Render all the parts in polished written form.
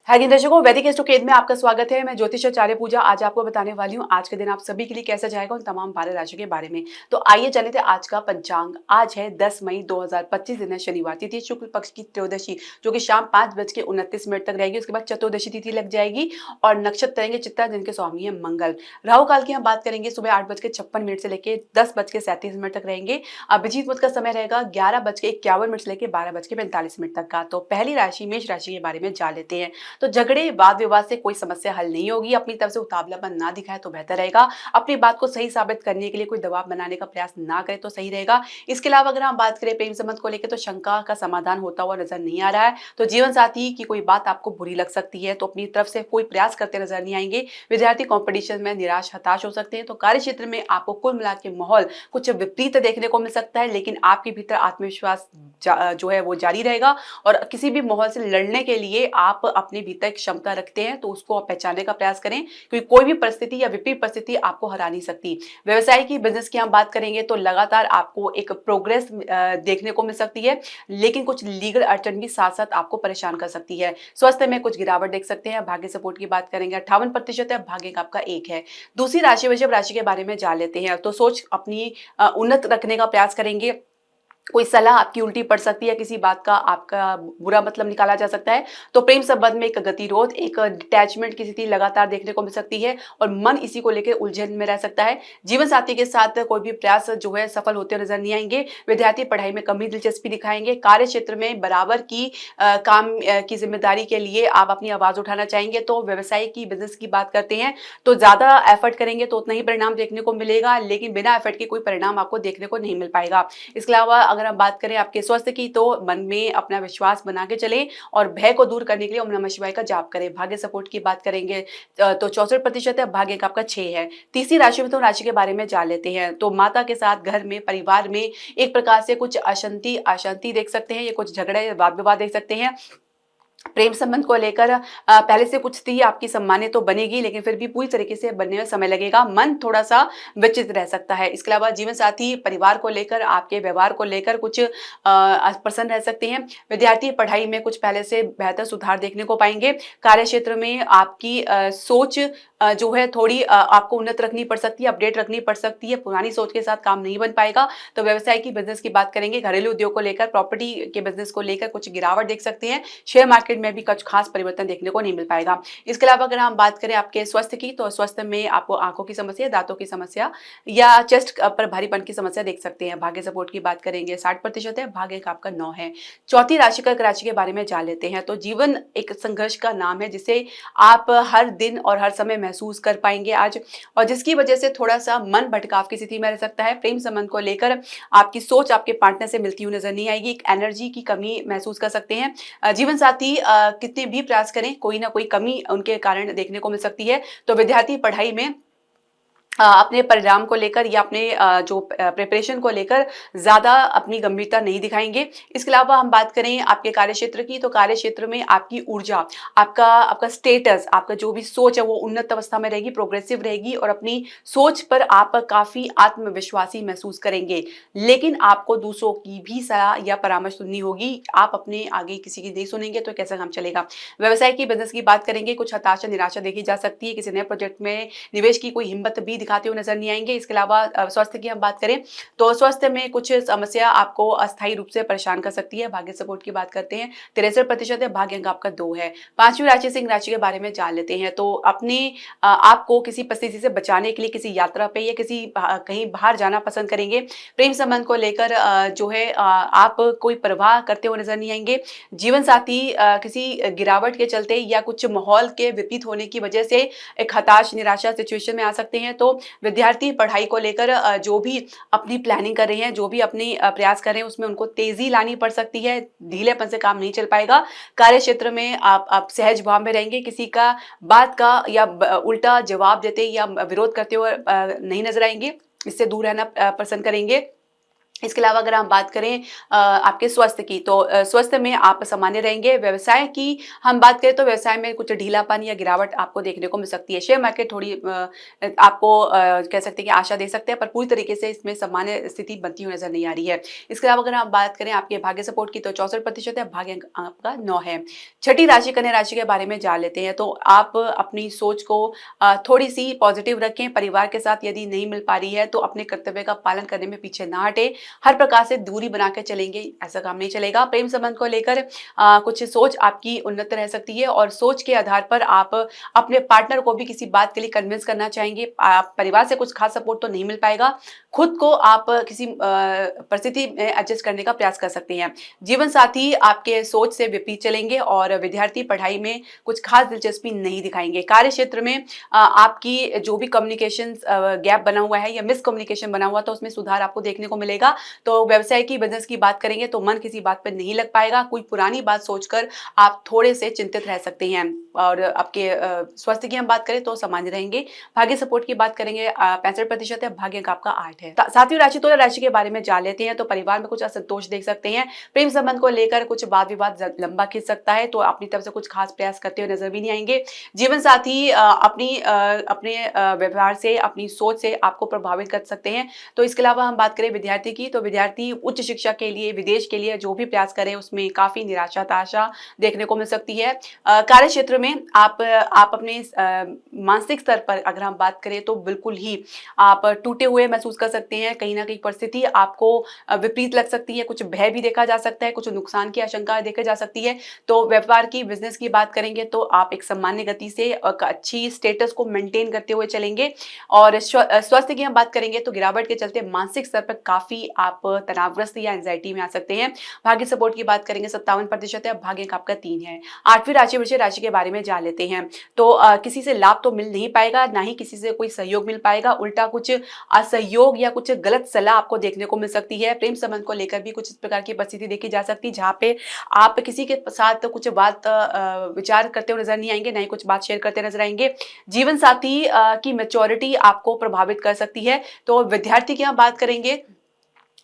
हाय जिन दर्शकों, वैदिक एस्ट्रोकेद में आपका स्वागत है। मैं ज्योतिषाचार्य पूजा आज आपको बताने वाली हूँ आज के दिन आप सभी के लिए कैसा जाएगा उन तमाम 12 राशि के बारे में। तो आइए जाने थे आज का पंचांग। आज है 10 मई 2025, दिन है शनिवार, तिथि शुक्ल पक्ष की त्रयोदशी जो कि शाम 5:29 तक रहेगी। उसके बाद चतुर्दशी तिथि लग जाएगी और नक्षत्र रहेंगे चित्ता, जिनके स्वामी है मंगल। राहु काल की हम बात करेंगे, सुबह 8:56 से लेकर 10:37 तक रहेंगे। अभिजीत मुहूर्त का समय रहेगा 11:51 से लेकर 12:45 तक का। तो पहली राशि मेष राशि के बारे में जान लेते हैं। तो झगड़े वाद विवाद से कोई समस्या हल नहीं होगी। अपनी तरफ से उतावलापन ना दिखाए तो बेहतर रहेगा। अपनी बात को सही साबित करने के लिए कोई दबाव बनाने का प्रयास ना करे तो सही रहेगा। इसके अलावा अगर हम बात करें प्रेम संबंध को लेकर, तो शंका का समाधान होता हुआ नजर नहीं आ रहा है। तो जीवन साथी की कोई बात आपको बुरी लग सकती है, तो अपनी तरफ से कोई प्रयास करते नजर नहीं आएंगे। विद्यार्थी कंपटीशन में निराश हताश हो सकते हैं। तो कार्य क्षेत्र में आपको कुल मिला के माहौल कुछ विपरीत देखने को मिल सकता है, लेकिन आपके भीतर आत्मविश्वास जो है वो जारी रहेगा। और किसी भी माहौल से लड़ने के लिए आप अपने भीतर एक क्षमता रखते हैं, तो उसको आप पहचानने का प्रयास करें, क्योंकि कोई भी परिस्थिति या विपरीत परिस्थिति आपको हरा नहीं सकती। व्यवसाय की, बिजनेस की हम बात करेंगे तो लगातार आपको एक प्रोग्रेस देखने को मिल सकती है, लेकिन कुछ लीगल अड़चन भी साथ साथ आपको परेशान कर सकती है। स्वास्थ्य में कुछ गिरावट देख सकते हैं। भाग्य सपोर्ट की बात करेंगे 58% है, भाग्य का आपका 1 है। दूसरी राशि वृषभ राशि के बारे में जान लेते हैं। तो सोच अपनी उन्नत रखने का प्रयास करेंगे। कोई सलाह आपकी उल्टी पड़ सकती है, किसी बात का आपका बुरा मतलब निकाला जा सकता है। तो प्रेम संबंध में एक गतिरोध, एक डिटैचमेंट की स्थिति लगातार देखने को मिल सकती है और मन इसी को लेकर उलझन में रह सकता है। जीवन साथी के साथ कोई भी प्रयास जो है सफल होते नजर नहीं आएंगे। विद्यार्थी पढ़ाई में कम ही दिलचस्पी दिखाएंगे। कार्य क्षेत्र में बराबर की काम की जिम्मेदारी के लिए आप अपनी आवाज उठाना चाहेंगे। तो व्यवसाय की, बिजनेस की बात करते हैं तो ज्यादा एफर्ट करेंगे तो उतना ही परिणाम देखने को मिलेगा, लेकिन बिना एफर्ट के कोई परिणाम आपको देखने को नहीं मिल पाएगा। इसके अलावा अगर हम बात करें आपके स्वास्थ्य की, तो मन में अपना विश्वास बना के चलें और भय को दूर करने के लिए ओम नमः शिवाय का जाप करें। भाग्य सपोर्ट की बात करेंगे तो 64% है, भाग्य का आपका 6 है। तीसरी राशि में तो राशि के बारे में जान लेते हैं। तो माता के साथ घर में, परिवार में एक प्रकार से कुछ अशांति देख सकते हैं, ये कुछ झगड़े वाद विवाद देख सकते हैं। प्रेम संबंध को लेकर पहले से कुछ थी आपकी सम्मानित तो बनेगी, लेकिन फिर भी पूरी तरीके से बनने में समय लगेगा। मन थोड़ा सा विचलित रह सकता है। इसके अलावा जीवन साथी, परिवार को लेकर, आपके व्यवहार को लेकर कुछ प्रसन्न रह सकते हैं। विद्यार्थी पढ़ाई में कुछ पहले से बेहतर सुधार देखने को पाएंगे। कार्य क्षेत्र में आपकी सोच जो है थोड़ी आपको उन्नत रखनी पड़ सकती है, अपडेट रखनी पड़ सकती है। पुरानी सोच के साथ काम नहीं बन पाएगा। तो व्यवसाय की, बिजनेस की बात करेंगे, घरेलू उद्योग को लेकर, प्रॉपर्टी के बिजनेस को लेकर कुछ गिरावट देख सकते हैं। शेयर मार्केट में भी कुछ खास परिवर्तन देखने को नहीं मिल पाएगा। इसके अलावा अगर हम बात करें आपके स्वास्थ्य की, तो स्वास्थ्य में आपको आंखों की समस्या, दांतों की समस्या या चेस्ट पर भारीपन की समस्या देख सकते हैं। भाग्य सपोर्ट की बात करेंगे 60% है, भाग्य का आपका 9 है। चौथी राशि कर्क राशि के बारे में जान लेते हैं। तो जीवन एक संघर्ष का नाम है, जिसे आप हर दिन और हर समय महसूस कर पाएंगे आज, और जिसकी वजह से थोड़ा सा मन भटकाव की स्थिति में रह सकता है। प्रेम संबंध को लेकर आपकी सोच आपके पार्टनर से मिलती हुई नजर नहीं आएगी। एक एनर्जी की कमी महसूस कर सकते हैं। जीवन साथी कितने भी प्रयास करें, कोई ना कोई कमी उनके कारण देखने को मिल सकती है। तो विद्यार्थी पढ़ाई में अपने परिणाम को लेकर या अपने जो प्रिपरेशन को लेकर ज्यादा अपनी गंभीरता नहीं दिखाएंगे। इसके अलावा हम बात करें आपके कार्य क्षेत्र की, तो कार्य क्षेत्र में आपकी ऊर्जा, आपका स्टेटस, आपका जो भी सोच है वो उन्नत अवस्था में रहेगी, प्रोग्रेसिव रहेगी और अपनी सोच पर आप काफी आत्मविश्वासी महसूस करेंगे। लेकिन आपको दूसरों की भी सलाह या परामर्श सुननी होगी। आप अपने आगे किसी की नहीं सुनेंगे तो कैसा काम चलेगा। व्यवसाय की, बिजनेस की बात करेंगे, कुछ हताशा, निराशा देखी जा सकती है। किसी नए प्रोजेक्ट में निवेश की कोई हिम्मत भी दिखाते हुए नजर नहीं आएंगे। इसके अलावा स्वास्थ्य की हम बात करें तो स्वास्थ्य में कुछ समस्या आपको अस्थायी रूप से परेशान कर सकती है। भाग्य सपोर्ट की बात करते हैं 63% है, भाग्य अंक आपका 2 है। पांचवी राशि सिंह राशि के बारे में जान लेते हैं। तो अपने आपको किसी परिस्थिति से बचाने के लिए किसी यात्रा पे या किसी कहीं बाहर जाना पसंद करेंगे। प्रेम संबंध को लेकर जो है आप कोई परवाह करते हुए नजर नहीं आएंगे। जीवन साथी किसी गिरावट के चलते या कुछ माहौल के विपरीत होने की वजह से एक हताश, निराशा सिचुएशन में आ सकते हैं। तो विद्यार्थी पढ़ाई को लेकर जो भी अपनी प्लानिंग कर रहे हैं, जो भी अपनी प्रयास कर रहे हैं, उसमें उनको तेजी लानी पड़ सकती है। ढीलेपन से काम नहीं चल पाएगा। कार्य क्षेत्र में आप सहज भाव में रहेंगे। किसी का बात का या उल्टा जवाब देते या विरोध करते हुए नहीं नजर आएंगे। इससे दूर रहना पसंद करेंगे। इसके अलावा अगर हम बात करें आपके स्वास्थ्य की, तो स्वास्थ्य में आप सामान्य रहेंगे। व्यवसाय की हम बात करें तो व्यवसाय में कुछ ढीलापन या गिरावट आपको देखने को मिल सकती है। शेयर मार्केट थोड़ी आपको कह सकते हैं कि आशा दे सकते हैं, पर पूरी तरीके से इसमें सामान्य स्थिति बनती हुई नजर नहीं आ रही है। इसके अलावा अगर हम बात करें आपके भाग्य सपोर्ट की, तो 64% है, भाग्य अंक आपका 9 है। छठी राशि कन्या राशि के बारे में जान लेते हैं। तो आप अपनी सोच को थोड़ी सी पॉजिटिव रखें। परिवार के साथ यदि नहीं मिल पा रही है तो अपने कर्तव्य का पालन करने में पीछे ना हटे। हर प्रकार से दूरी बना के चलेंगे, ऐसा काम नहीं चलेगा। प्रेम संबंध को लेकर कुछ सोच आपकी उन्नत रह सकती है और सोच के आधार पर आप अपने पार्टनर को भी किसी बात के लिए कन्विंस करना चाहेंगे। आप परिवार से कुछ खास सपोर्ट तो नहीं मिल पाएगा। खुद को आप किसी परिस्थिति में एडजस्ट करने का प्रयास कर सकते हैं। जीवन साथी आपके सोच से विपरीत चलेंगे और विद्यार्थी पढ़ाई में कुछ खास दिलचस्पी नहीं दिखाएंगे। कार्य क्षेत्र में आपकी जो भी कम्युनिकेशन गैप बना हुआ है या मिसकम्युनिकेशन बना हुआ, तो उसमें सुधार आपको देखने को मिलेगा। तो व्यवसाय की, बिजनेस की बात करेंगे तो मन किसी बात पर नहीं लग पाएगा। कोई पुरानी बात सोचकर आप थोड़े से चिंतित रह सकते हैं। और आपके स्वास्थ्य की हम बात करें तो सामान्य रहेंगे। भाग्य सपोर्ट की बात करेंगे 65% है, भाग्य अंक आपका 8 है। सातवीं राशि तुला राशि के बारे में जान लेते हैं। तो परिवार में कुछ असंतोष देख सकते हैं। प्रेम संबंध को लेकर कुछ वाद विवाद लंबा खींच सकता है, तो अपनी तरफ से कुछ खास प्रयास करते हुए नजर भी नहीं आएंगे। जीवन साथी अपने व्यवहार से, अपनी सोच से आपको प्रभावित कर सकते हैं। तो इसके अलावा हम बात करें विद्यार्थी की, तो विद्यार्थी उच्च शिक्षा के लिए, विदेश के लिए जो भी प्रयास करें उसमें काफी निराशा हताशा देखने को मिल सकती है। कार्य क्षेत्र में आप अपने मानसिक स्तर पर अगर हम बात करें तो बिल्कुल ही आप टूटे हुए महसूस कर सकते हैं। कहीं ना कहीं परिस्थिति आपको विपरीत लग सकती है, कुछ भय भी देखा जा सकता है, कुछ नुकसान की आशंका देखी जा सकती है। तो व्यापार की, बिजनेस की बात करेंगे तो आप एक सामान्य गति से अच्छी स्टेटस को मेंटेन करते हुए चलेंगे। और स्वास्थ्य की हम बात करेंगे तो गिरावट के चलते मानसिक स्तर पर काफी आप तनावग्रस्त या एंजाइटी में आ सकते हैं। भाग्य सपोर्ट की बात करेंगे 57% है, भाग्य अंक आपका 3 है। आठवीं राशि वृश्चिक राशि के बारे में जान लेते हैं। तो किसी से लाभ तो मिल नहीं पाएगा, ना ही किसी से कोई सहयोग मिल पाएगा। उल्टा कुछ असहयोग या कुछ गलत सलाह आपको देखने को मिल सकती है। प्रेम संबंध को लेकर भी कुछ इस प्रकार की परिस्थिति देखी जा सकती है, जहाँ पे आप किसी के साथ कुछ बात विचार करते हुए नजर नहीं आएंगे, ना ही कुछ बात शेयर करते नजर आएंगे। जीवन साथी की मैच्योरिटी आपको प्रभावित कर सकती है। तो विद्यार्थी की हम बात करेंगे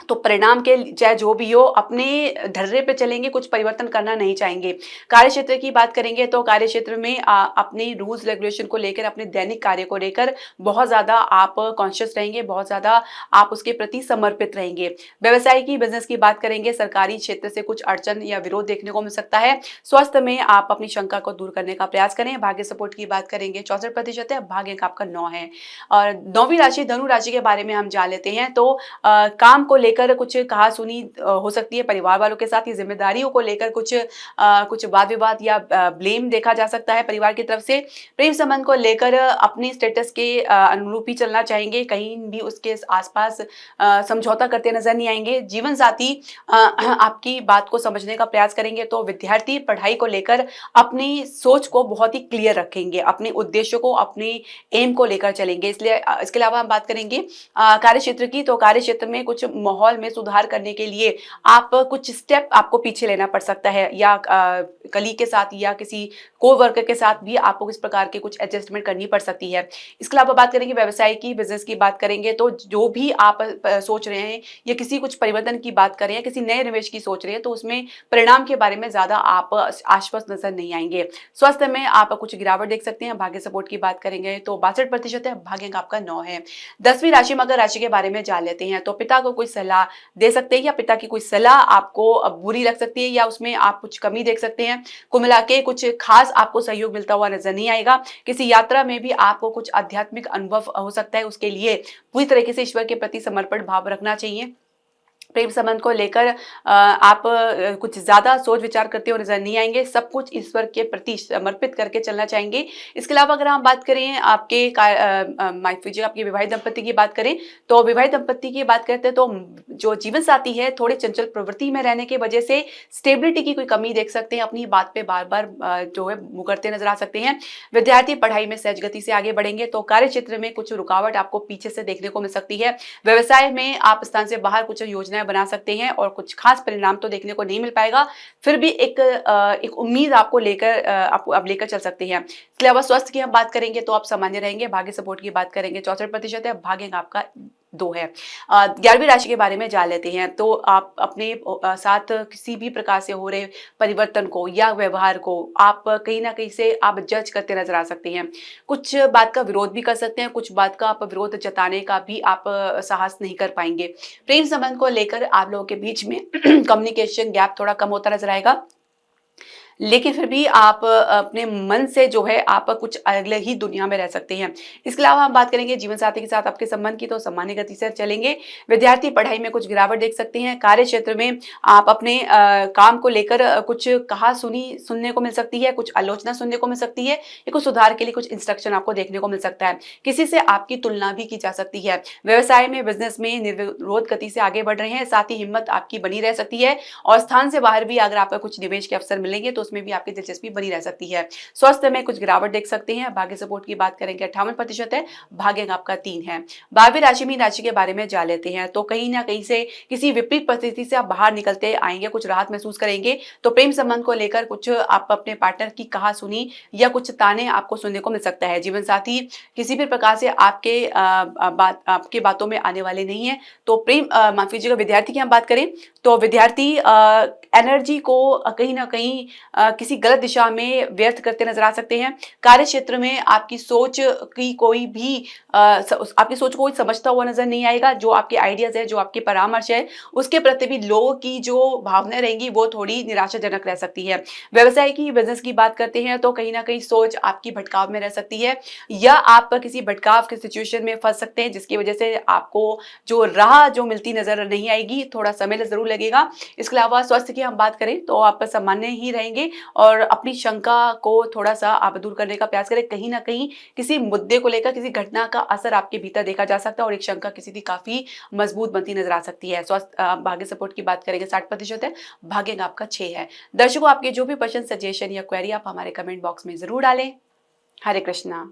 तो परिणाम के चाहे जो भी हो अपने ढर्रे पे चलेंगे, कुछ परिवर्तन करना नहीं चाहेंगे। कार्य क्षेत्र की बात करेंगे तो कार्य क्षेत्र में अपने रूल्स रेगुलेशन को लेकर, अपने दैनिक कार्य को लेकर बहुत ज्यादा आप कॉन्शियस रहेंगे, बहुत ज्यादा आप उसके प्रति समर्पित रहेंगे। व्यवसाय की, बिजनेस की बात करेंगे, सरकारी क्षेत्र से कुछ अड़चन या विरोध देखने को मिल सकता है। स्वास्थ्य में आप अपनी शंका को दूर करने का प्रयास करें। भाग्य सपोर्ट की बात करेंगे 64% है, भाग्य अंक आपका 9 है। और 9वीं राशि धनु राशि के बारे में हम जान लेते हैं। तो काम को लेकर कुछ कहा-सुनी हो सकती है परिवार वालों के साथ। ये जिम्मेदारियों को लेकर कुछ वाद विवाद या ब्लेम देखा जा सकता है परिवार की तरफ से। प्रेम संबंध को लेकर अपने स्टेटस के अनुरूप ही चलना चाहेंगे, कहीं भी उसके आसपास समझौता करते नजर नहीं आएंगे। जीवन साथी आपकी बात को समझने का प्रयास करेंगे। तो विद्यार्थी पढ़ाई को लेकर अपनी सोच को बहुत ही क्लियर रखेंगे, अपने उद्देश्य को, अपने एम को लेकर चलेंगे। इसलिए इसके अलावा हम बात करेंगे कार्य क्षेत्र की। तो कार्य क्षेत्र में कुछ माहौल में सुधार करने के लिए आप कुछ स्टेप आपको पीछे लेना पड़ सकता है, या कलीग के साथ या किसी कोवर्कर के साथ भी आपको इस प्रकार के कुछ एडजस्टमेंट करनी पड़ सकती है। इसके अलावा बात करेंगे व्यवसाय की, बिजनेस की बात करेंगे तो जो भी आप सोच रहे हैं या किसी कुछ परिवर्तन की बात कर रहे हैं, किसी नए निवेश की सोच रहे हैं, तो उसमें परिणाम के बारे में ज्यादा आप आश्वस्त नजर नहीं आएंगे। स्वास्थ्य में आप कुछ गिरावट देख सकते हैं। भाग्य सपोर्ट की बात करेंगे तो 62% है, भाग्य अंक आपका 9 है। 10वीं राशि मकर राशि के बारे में जान लेते हैं। तो पिता को कोई सलाह दे सकते हैं या पिता की कोई सलाह आपको बुरी लग सकती है, या उसमें आप कुछ कमी देख सकते हैं। कुल मिला के कुछ खास आपको सहयोग मिलता हुआ नजर नहीं आएगा। किसी यात्रा में भी आपको कुछ आध्यात्मिक अनुभव हो सकता है, उसके लिए पूरी तरीके से ईश्वर के प्रति समर्पण भाव रखना चाहिए। प्रेम संबंध को लेकर आप कुछ ज्यादा सोच विचार करते हुए नजर नहीं आएंगे, सब कुछ ईश्वर के प्रति समर्पित करके चलना चाहेंगे। इसके अलावा अगर हम बात करें आपके आपके विवाहित दंपति की बात करें, तो विवाहित दंपति की बात करते हैं तो जो जीवन साथी है थोड़े चंचल प्रवृत्ति में रहने की वजह से स्टेबिलिटी की कोई कमी देख सकते हैं, अपनी बात पे बार बार जो है मुकरते नजर आ सकते हैं। विद्यार्थी पढ़ाई में सहज गति से आगे बढ़ेंगे। तो कार्य क्षेत्र में कुछ रुकावट आपको पीछे से देखने को मिल सकती है। व्यवसाय में आप स्थान से बाहर कुछ योजनाएं बना सकते हैं और कुछ खास परिणाम तो देखने को नहीं मिल पाएगा, फिर भी एक उम्मीद आपको लेकर आप लेकर चल सकते हैं। इसके अलावा स्वास्थ्य की हम बात करेंगे तो आप सामान्य रहेंगे। भाग्य सपोर्ट की बात करेंगे 64% है, भाग्य आपका 2 है। 11वीं राशि के बारे में जान लेते हैं। तो आप अपने साथ किसी भी प्रकार से हो रहे परिवर्तन को या व्यवहार को आप कहीं न कहीं से आप जज करते नज़र आ सकते हैं। कुछ बात का विरोध भी कर सकते हैं, कुछ बात का आप विरोध जताने का भी आप साहस नहीं कर पाएँगे। प्रेम संबंध को लेकर आप लोगों के बीच में कम्युनिकेशन गैप थोड़ा कम होता नज़र आएगा। लेकिन फिर भी आप अपने मन से जो है आप कुछ अलग ही दुनिया में रह सकते हैं। इसके अलावा हम बात करेंगे जीवन साथी के साथ आपके संबंध की, तो सामान्य गति से चलेंगे। विद्यार्थी पढ़ाई में कुछ गिरावट देख सकते हैं। कार्य क्षेत्र में आप अपने काम को लेकर कुछ कहा-सुनी सुनने को मिल सकती है, कुछ आलोचना सुनने को मिल सकती है या कुछ सुधार के लिए कुछ इंस्ट्रक्शन आपको देखने को मिल सकता है। किसी से आपकी तुलना भी की जा सकती है। व्यवसाय में, बिज़नेस में निर्विरोध गति से आगे बढ़ रहे हैं, साथ ही हिम्मत आपकी बनी रह सकती है और स्थान से बाहर भी अगर आपको कुछ निवेश के अवसर मिलेंगे तो उसमें भी आपकी दिलचस्पी बनी रह सकती है। स्वास्थ्य में कुछ गिरावट देख सकते हैं। भाग्य सपोर्ट की बात करेंगे 58% है, भाग्य अंक आपका 3 है। 12वीं राशि मीन राशि के बारे में जान लेते हैं। तो कहीं न कहीं से किसी विपरीत परिस्थिति से आप बाहर निकलते आएँगे, कुछ राहत महसूस करेंगे। तो प्रेम संबंध को लेकर कुछ आप अपने पार्टनर की कहा-सुनी या कुछ ताने आपको सुनने को मिल सकता है। जीवन साथी किसी भी प्रकार से आपके बातों में आने वाले नहीं है। तो माफ़ कीजिएगा, विद्यार्थी की हम बात करें तो विद्यार्थी एनर्जी को कहीं न कहीं किसी गलत दिशा में व्यर्थ करते नज़र आ सकते हैं। कार्य क्षेत्र में आपकी सोच आपकी सोच को कोई समझता हुआ नज़र नहीं आएगा। जो आपके आइडियाज़ है, जो आपके परामर्श है, उसके प्रति भी लोगों की जो भावनाएँ रहेंगी वो थोड़ी निराशाजनक रह सकती है। व्यवसाय की, बिज़नेस की बात करते हैं तो कहीं न कहीं सोच आपकी भटकाव में रह सकती है या आप किसी भटकाव की सिचुएशन में फँस सकते हैं जिसकी वज़ह से आपको जो राह जो मिलती नज़र नहीं आएगी, थोड़ा समय ज़रूर लगेगा। इसके अलावा स्वास्थ्य की हम बात करें तो आप सामान्य ही रहेंगे और अपनी शंका को थोड़ा-सा आप दूर करने का प्रयास करें। कहीं न कहीं किसी मुद्दे को लेकर किसी घटना का असर आपके भीतर देखा जा सकता है और एक शंका किसी की काफ़ी मजबूत बनती नज़र आ सकती है। भाग्य सपोर्ट की बात करेंगे 60% है, भाग्य अंक आपका 6 है। दर्शकों, आपके जो भी प्रश्न, सजेशन या क्वेरी आप हमारे कमेंट बॉक्स में ज़रूर डालें। हरे कृष्णा।